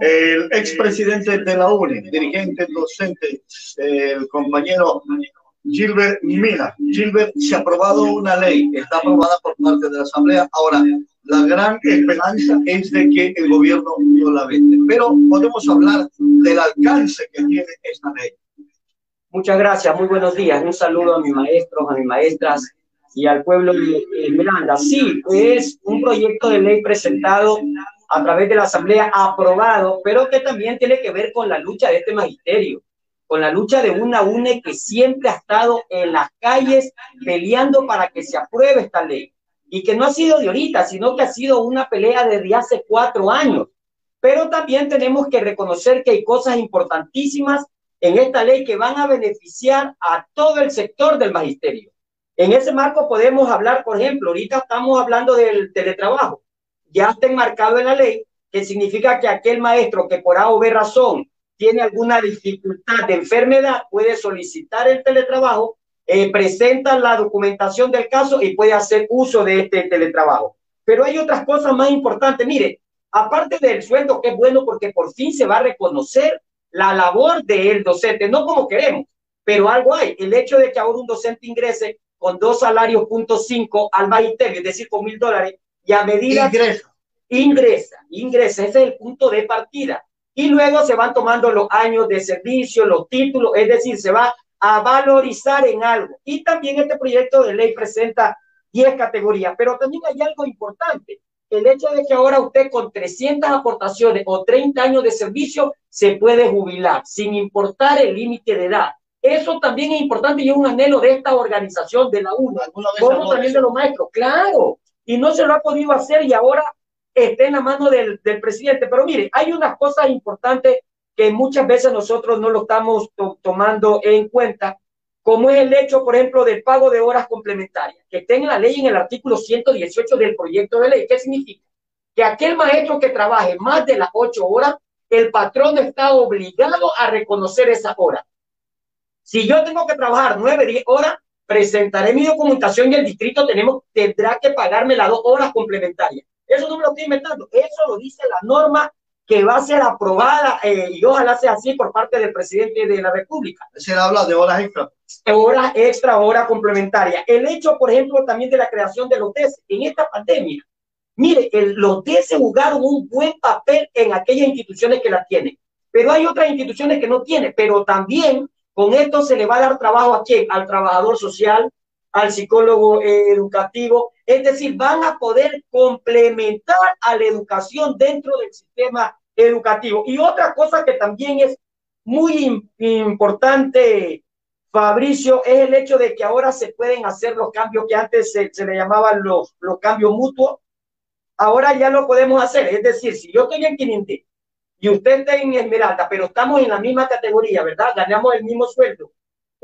el expresidente de la UNE, dirigente docente, el compañero Gilbert Mina. Gilbert, se ha aprobado una ley, está aprobada por parte de la Asamblea. Ahora, la gran esperanza es de que el gobierno no la vende. Pero podemos hablar del alcance que tiene esta ley. Muchas gracias, muy buenos días. Un saludo a mis maestros, a mis maestras y al pueblo de Esmeralda. Sí, es un proyecto de ley presentado a través de la Asamblea, aprobado, pero que también tiene que ver con la lucha de este magisterio, con la lucha de una UNE que siempre ha estado en las calles peleando para que se apruebe esta ley. Y que no ha sido de ahorita, sino que ha sido una pelea desde hace 4 años. Pero también tenemos que reconocer que hay cosas importantísimas en esta ley que van a beneficiar a todo el sector del magisterio. En ese marco podemos hablar, por ejemplo, ahorita estamos hablando del teletrabajo. Ya está enmarcado en la ley, que significa que aquel maestro que por A o B razón tiene alguna dificultad de enfermedad puede solicitar el teletrabajo, presenta la documentación del caso y puede hacer uso de este teletrabajo. Pero hay otras cosas más importantes. Mire, aparte del sueldo, que es bueno porque por fin se va a reconocer la labor del docente, no como queremos, pero algo hay. El hecho de que ahora un docente ingrese con 2 salarios .5 al magisterio, es decir, con $1,000, y a medida ingresa, ese es el punto de partida. Y luego se van tomando los años de servicio, los títulos, es decir, se va a valorizar en algo. Y también este proyecto de ley presenta 10 categorías, pero también hay algo importante. El hecho de que ahora usted con 300 aportaciones o 30 años de servicio se puede jubilar sin importar el límite de edad. Eso también es importante y es un anhelo de esta organización, de la UNA, como también de los maestros. Claro, y no se lo ha podido hacer y ahora está en la mano del presidente. Pero mire, hay unas cosas importantes que muchas veces nosotros no lo estamos tomando en cuenta, como es el hecho, por ejemplo, del pago de horas complementarias, que está en la ley en el artículo 118 del proyecto de ley. ¿Qué significa? Que aquel maestro que trabaje más de las 8 horas, el patrón está obligado a reconocer esa hora. Si yo tengo que trabajar 9, 10 horas, presentaré mi documentación y el distrito tendrá que pagarme las 2 horas complementarias. Eso no me lo estoy inventando, eso lo dice la norma que va a ser aprobada y ojalá sea así por parte del presidente de la República. Se habla de horas extra. Horas extra, horas complementarias. El hecho, por ejemplo, también de la creación de los TES en esta pandemia. Mire, los TES jugaron un buen papel en aquellas instituciones que la tienen, pero hay otras instituciones que no tienen, pero también con esto se le va a dar trabajo a quién, al trabajador social, al psicólogo educativo, es decir, van a poder complementar a la educación dentro del sistema educativo. Y otra cosa que también es muy importante, Fabricio, es el hecho de que ahora se pueden hacer los cambios que antes se le llamaban los cambios mutuos. Ahora ya lo podemos hacer, es decir, si yo estoy en Quinindé y usted está en Esmeralda, pero estamos en la misma categoría, ¿verdad? Ganamos el mismo sueldo.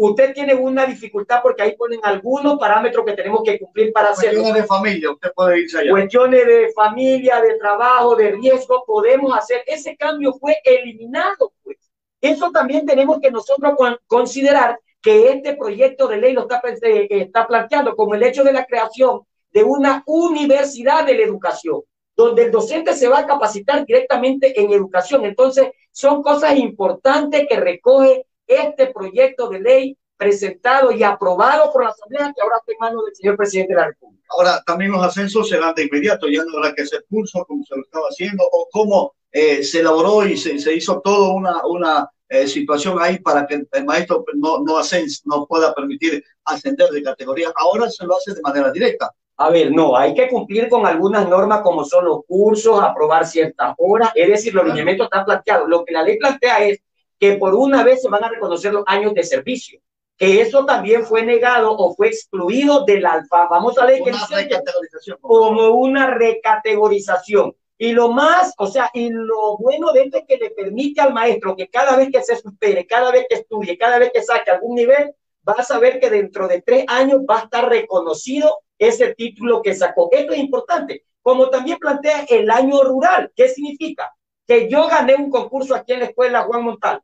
Usted tiene una dificultad porque ahí ponen algunos parámetros que tenemos que cumplir para hacerlo. Cuestiones de familia, usted puede irse allá. Cuestiones de familia, de trabajo, de riesgo, podemos hacer. Ese cambio fue eliminado, pues. Eso también tenemos que nosotros considerar que este proyecto de ley lo está planteando, como el hecho de la creación de una universidad de la educación, donde el docente se va a capacitar directamente en educación. Entonces, son cosas importantes que recoge este proyecto de ley presentado y aprobado por la Asamblea, que ahora está en manos del señor presidente de la República. Ahora, también los ascensos se dan de inmediato, ya no habrá que hacer curso como se lo estaba haciendo, o cómo se elaboró y se hizo toda una situación ahí para que el maestro no pueda permitir ascender de categoría. Ahora se lo hace de manera directa. A ver, no, hay que cumplir con algunas normas como son los cursos, aprobar ciertas horas, es decir, los lineamientos están planteados. Lo que la ley plantea es que por una vez se van a reconocer los años de servicio, que eso también fue negado o fue excluido de la famosa ley que dice como una recategorización. Y lo más, o sea, y lo bueno de esto es que le permite al maestro que cada vez que se supere, cada vez que estudie, cada vez que saque algún nivel, va a saber que dentro de 3 años va a estar reconocido ese título que sacó. Esto es importante. Como también plantea el año rural. ¿Qué significa? Que yo gané un concurso aquí en la escuela Juan Montalvo.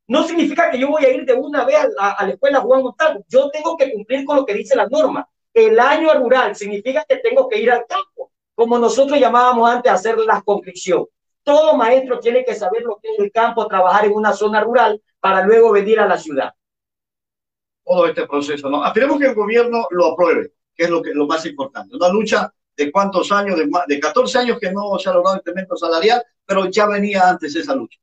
No significa que yo voy a ir de una vez a la escuela Juan Montalvo. Yo tengo que cumplir con lo que dice la norma. El año rural significa que tengo que ir al campo, como nosotros llamábamos antes a hacer la conscripción. Todo maestro tiene que saber lo que es el campo, trabajar en una zona rural para luego venir a la ciudad. Todo este proceso, ¿no? Esperemos que el gobierno lo apruebe, que es lo más importante. Una lucha de cuántos años, de 14 años que no se ha logrado el incremento salarial, pero ya venía antes esa lucha.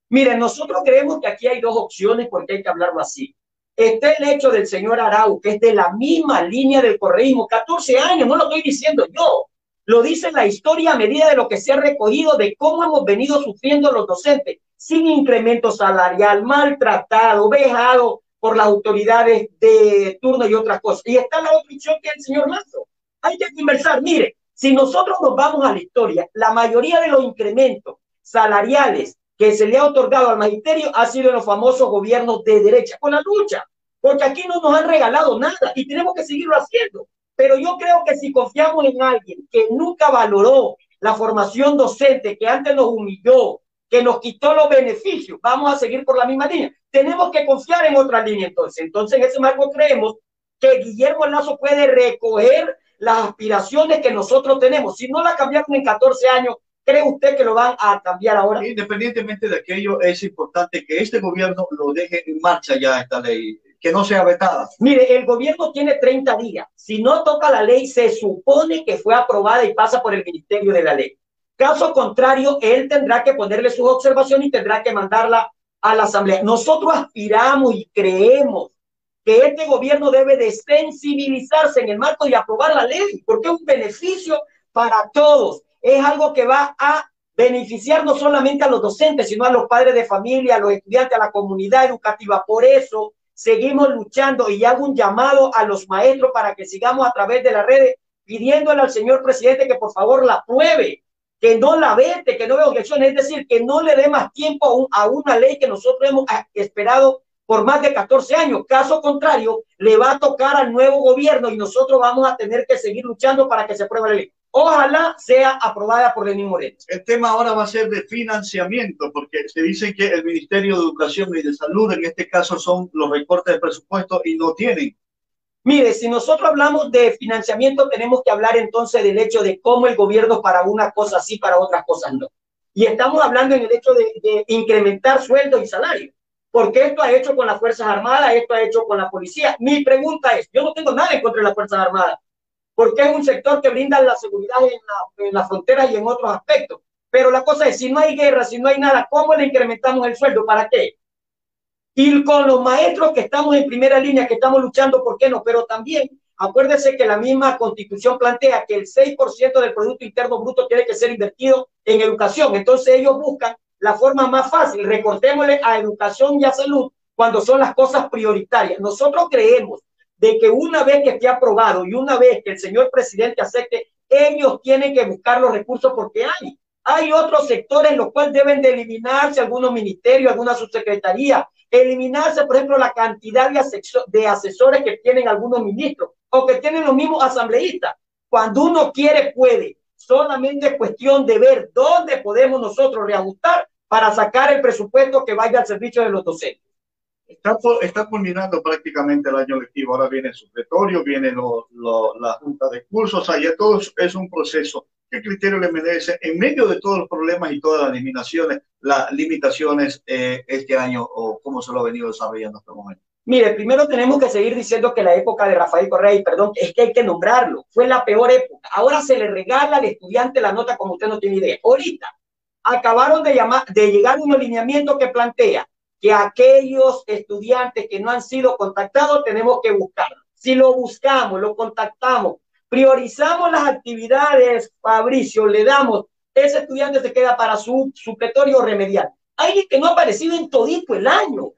Miren, nosotros creemos que aquí hay dos opciones porque hay que hablarlo así. Está el hecho del señor Arau, que es de la misma línea del correísmo, 14 años, no lo estoy diciendo yo, lo dice la historia a medida de lo que se ha recogido de cómo hemos venido sufriendo los docentes, sin incremento salarial, maltratado, vejado por las autoridades de turno y otras cosas. Y está la otra opción que es el señor Lazo. Hay que conversar. Mire, si nosotros nos vamos a la historia, la mayoría de los incrementos salariales que se le ha otorgado al magisterio ha sido en los famosos gobiernos de derecha, con la lucha, porque aquí no nos han regalado nada y tenemos que seguirlo haciendo. Pero yo creo que si confiamos en alguien que nunca valoró la formación docente, que antes nos humilló, que nos quitó los beneficios, vamos a seguir por la misma línea. Tenemos que confiar en otra línea entonces. Entonces en ese marco creemos que Guillermo Lazo puede recoger las aspiraciones que nosotros tenemos. Si no la cambiaron en 14 años, ¿cree usted que lo van a cambiar ahora? Independientemente de aquello, es importante que este gobierno lo deje en marcha ya esta ley, que no sea vetada. Mire, el gobierno tiene 30 días. Si no toca la ley, se supone que fue aprobada y pasa por el Ministerio de la Ley. Caso contrario, él tendrá que ponerle sus observaciones y tendrá que mandarla a la Asamblea. Nosotros aspiramos y creemos que este gobierno debe de sensibilizarse en el marco de aprobar la ley, porque es un beneficio para todos. Es algo que va a beneficiar no solamente a los docentes, sino a los padres de familia, a los estudiantes, a la comunidad educativa. Por eso seguimos luchando y hago un llamado a los maestros para que sigamos a través de las redes pidiéndole al señor presidente que por favor la apruebe, que no la vete, que no vea objeciones, es decir, que no le dé más tiempo a una ley que nosotros hemos esperado por más de 14 años. Caso contrario, le va a tocar al nuevo gobierno y nosotros vamos a tener que seguir luchando para que se apruebe la ley. Ojalá sea aprobada por Lenín Moreno. El tema ahora va a ser de financiamiento, porque se dice que el Ministerio de Educación y de Salud, en este caso, son los recortes de presupuesto y no tienen. Mire, si nosotros hablamos de financiamiento, tenemos que hablar entonces del hecho de cómo el gobierno para una cosa sí, para otras cosas no. Y estamos hablando en el hecho de incrementar sueldos y salarios, porque esto ha hecho con las Fuerzas Armadas, esto ha hecho con la policía. Mi pregunta es, yo no tengo nada en contra de las Fuerzas Armadas, porque es un sector que brinda la seguridad en la frontera y en otros aspectos. Pero la cosa es, si no hay guerra, si no hay nada, ¿cómo le incrementamos el sueldo? ¿Para qué? Y con los maestros que estamos en primera línea, que estamos luchando, ¿por qué no? Pero también, acuérdese que la misma Constitución plantea que el 6% del Producto Interno Bruto tiene que ser invertido en educación. Entonces ellos buscan la forma más fácil, recortémosle a educación y a salud cuando son las cosas prioritarias. Nosotros creemos de que una vez que esté aprobado y una vez que el señor presidente acepte, ellos tienen que buscar los recursos porque hay otros sectores en los cuales deben de eliminarse algunos ministerios, algunas subsecretarías, eliminarse, por ejemplo, la cantidad de asesores que tienen algunos ministros o que tienen los mismos asambleístas. Cuando uno quiere, puede. Solamente es cuestión de ver dónde podemos nosotros reajustar para sacar el presupuesto que vaya al servicio de los docentes. Está culminando prácticamente el año lectivo. Ahora viene el supletorio, viene la junta de cursos. Allá todo es un proceso. ¿Qué criterio le merece en medio de todos los problemas y todas las eliminaciones, las limitaciones este año o cómo se lo ha venido desarrollando hasta el momento? Mire, primero tenemos que seguir diciendo que la época de Rafael Correa, y perdón, es que hay que nombrarlo, fue la peor época. Ahora se le regala al estudiante la nota como usted no tiene idea. Ahorita acabaron de llegar un alineamiento que plantea que aquellos estudiantes que no han sido contactados tenemos que buscarlos. Si lo buscamos, lo contactamos, priorizamos las actividades, Fabricio, le damos, ese estudiante se queda para su supletorio remedial. Alguien que no ha aparecido en todito el año.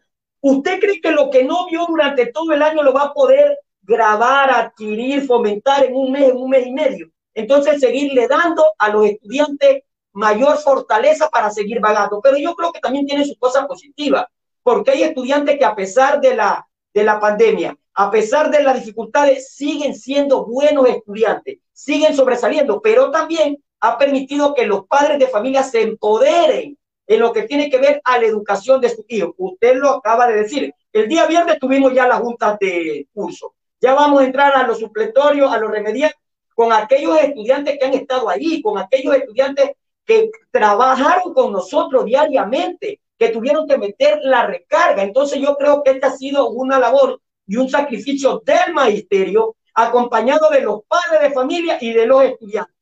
¿Usted cree que lo que no vio durante todo el año lo va a poder grabar, adquirir, fomentar en un mes y medio? Entonces, seguirle dando a los estudiantes mayor fortaleza para seguir vagando. Pero yo creo que también tiene sus cosas positivas, porque hay estudiantes que a pesar de la pandemia, a pesar de las dificultades, siguen siendo buenos estudiantes, siguen sobresaliendo, pero también ha permitido que los padres de familia se empoderen en lo que tiene que ver a la educación de sus hijos. Usted lo acaba de decir. El día viernes tuvimos ya las juntas de curso. Ya vamos a entrar a los supletorios, a los remediales, con aquellos estudiantes que han estado ahí, con aquellos estudiantes que trabajaron con nosotros diariamente, que tuvieron que meter la recarga. Entonces yo creo que esta ha sido una labor y un sacrificio del magisterio, acompañado de los padres de familia y de los estudiantes.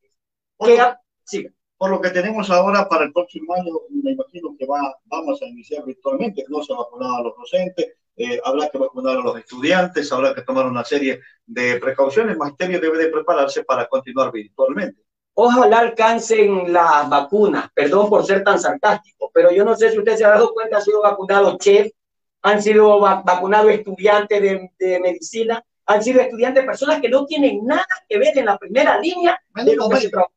Sí. Por lo que tenemos ahora para el próximo año, me imagino que vamos a iniciar virtualmente, no se ha vacunado a los docentes, habrá que vacunar a los estudiantes, habrá que tomar una serie de precauciones. El magisterio debe de prepararse para continuar virtualmente. Ojalá alcancen las vacunas, perdón por ser tan sarcástico, pero yo no sé si usted se ha dado cuenta, han sido vacunados chefs, han sido vacunados estudiantes de medicina, han sido estudiantes, personas que no tienen nada que ver en la primera línea de lo que se trabaja.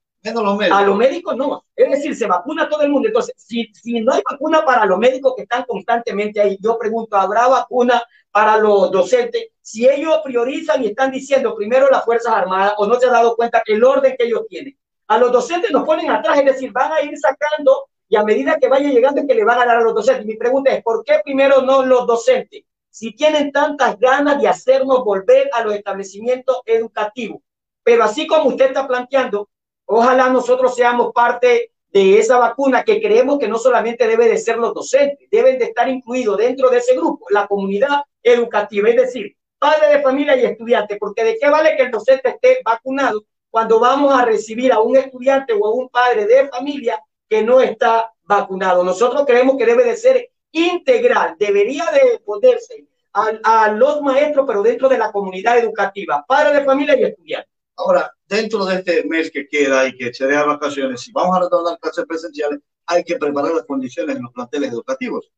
A los médicos no, es decir, se vacuna a todo el mundo. Entonces, si no hay vacuna para los médicos que están constantemente ahí, yo pregunto, ¿habrá vacuna para los docentes? Si ellos priorizan y están diciendo primero las Fuerzas Armadas, o no se han dado cuenta que el orden que ellos tienen, a los docentes nos ponen atrás, es decir, van a ir sacando y a medida que vaya llegando es que le van a dar a los docentes. Mi pregunta es, ¿por qué primero no los docentes? Si tienen tantas ganas de hacernos volver a los establecimientos educativos, pero así como usted está planteando, ojalá nosotros seamos parte de esa vacuna, que creemos que no solamente debe de ser los docentes, deben de estar incluidos dentro de ese grupo, la comunidad educativa, es decir, padres de familia y estudiantes, porque de qué vale que el docente esté vacunado cuando vamos a recibir a un estudiante o a un padre de familia que no está vacunado. Nosotros creemos que debe de ser integral, debería de ponerse a los maestros, pero dentro de la comunidad educativa, padres de familia y estudiantes. Ahora, dentro de este mes que queda y que se dé a vacaciones, si vamos a retornar a clases presenciales, hay que preparar las condiciones en los planteles educativos.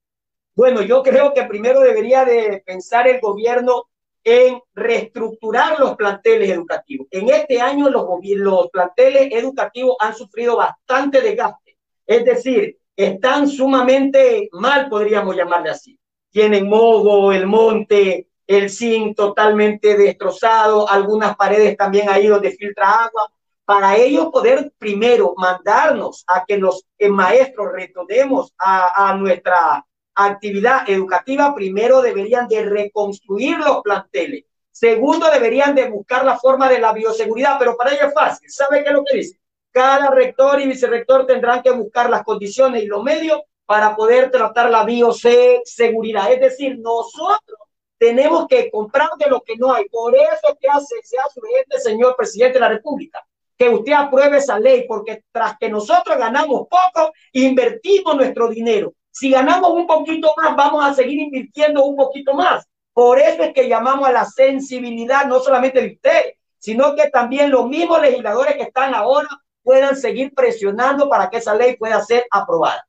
Bueno, yo creo que primero debería de pensar el gobierno en reestructurar los planteles educativos. En este año los planteles educativos han sufrido bastante desgaste. Es decir, están sumamente mal, podríamos llamarle así. Tienen moho, el monte, el zinc totalmente destrozado, algunas paredes también ahí donde filtra agua. Para ellos poder primero mandarnos a que los maestros retornemos a nuestra actividad educativa, primero deberían de reconstruir los planteles. Segundo, deberían de buscar la forma de la bioseguridad, pero para ello es fácil. ¿Sabe qué es lo que dice? Cada rector y vicerrector tendrán que buscar las condiciones y los medios para poder tratar la bioseguridad. Es decir, nosotros tenemos que comprar de lo que no hay. Por eso que se hace urgente, señor presidente de la República, que usted apruebe esa ley, porque tras que nosotros ganamos poco, invertimos nuestro dinero. Si ganamos un poquito más, vamos a seguir invirtiendo un poquito más. Por eso es que llamamos a la sensibilidad, no solamente de usted, sino que también los mismos legisladores que están ahora puedan seguir presionando para que esa ley pueda ser aprobada.